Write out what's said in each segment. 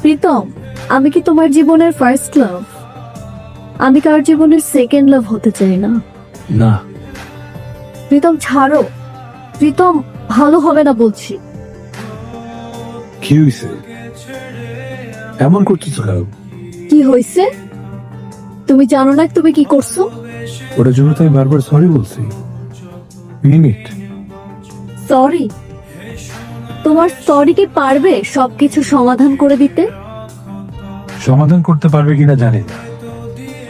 প্রীতম, আমি কি তোমার জীবনের ফার্স্ট লাভ? আমি কার জীবনের সেকেন্ড লাভ হতে চাই না। না, প্রীতম ছাড়ো। প্রীতম, ভালো হবে না বলছি। কি হয়েছে? এমন করতেছো কেন? কি হয়েছে? তুমি জানো না তুমি কি করছো? ওটার জন্য তো আমি বারবার সরি বলছি। Minute sorry? তোমার সরি কি পারবে সবকিছু সমাধান করে দিতে? সমাধান করতে পারবে কিনা জানি না,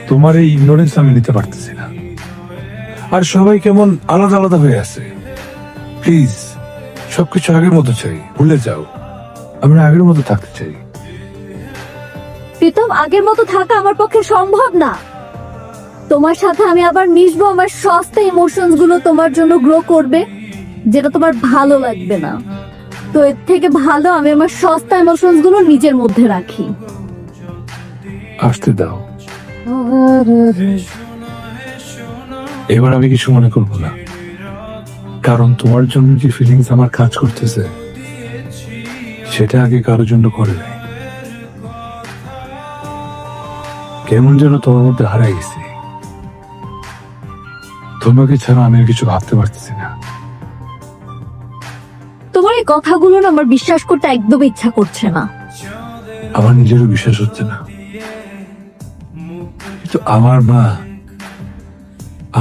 তোমার এই ইগনোরেন্স আমি নিতে পারতেছি না। আর সবাই কেমন আলাদা আলাদা হয়ে আছে। প্লিজ, সবকিছু আগের মতো চাই, ভুলে যাও। আমরা আগের মতো থাকতে চাই। প্রীতম, আগের মতো থাকা আমার পক্ষে সম্ভব না। তোমার সাথে আমি আবার মিশবো, আমার সস্তা ইমোশনস গুলো তোমার জন্য গ্রো করবে, যেটা তোমার ভালো লাগবে না। তো এর থেকে ভালো আমি আমার সস্তা ইমোশনস গুলো নিজের মধ্যে রাখি। আসতে দাও, এবার আমি কিছু মনে করবো না, কারণ তোমার জন্য যে ফিলিংস আমার কাজ করতেছে সেটা আগে কারোর জন্য করে নাই। কেমন যেন তোমার মধ্যে হারাই গেছি। তোমাকে ছাড়া আমি আর কিছু ভাবতে পারতেছি না। তোমার এই কথাগুলো না আমার বিশ্বাস করতে একদম ইচ্ছা করছে না। আমার নিজেরও বিশ্বাস হচ্ছে না, কিন্তু আমার মা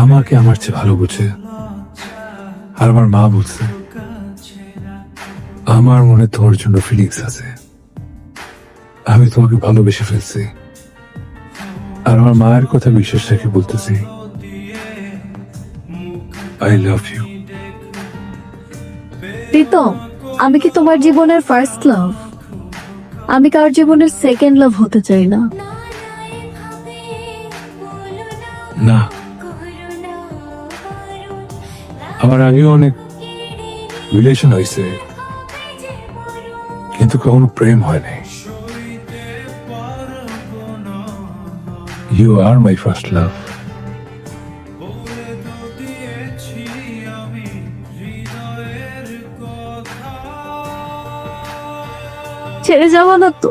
আমাকে আমার চেয়ে ভালো বুঝে। আর আমার মা বলছে আমার মনে তোমার জন্য ফিলিংস আছে, আমি তোমাকে ভালোবেসে ফেলছি। আর আমার মায়ের কথা বিশ্বাস রেখে বলতেছি আই লাভ ইউ। প্রীতম, আমি কি তোমার জীবনের ফার্স্ট লাভ? আমি কার জীবনের সেকেন্ড লাভ হতে চাই না। না, আমার আগেও অনেক রিলেশন হয়েছে, কিন্তু কখনো প্রেম হয় নাই। You are my first love. ছেড়ে যাবো না তো?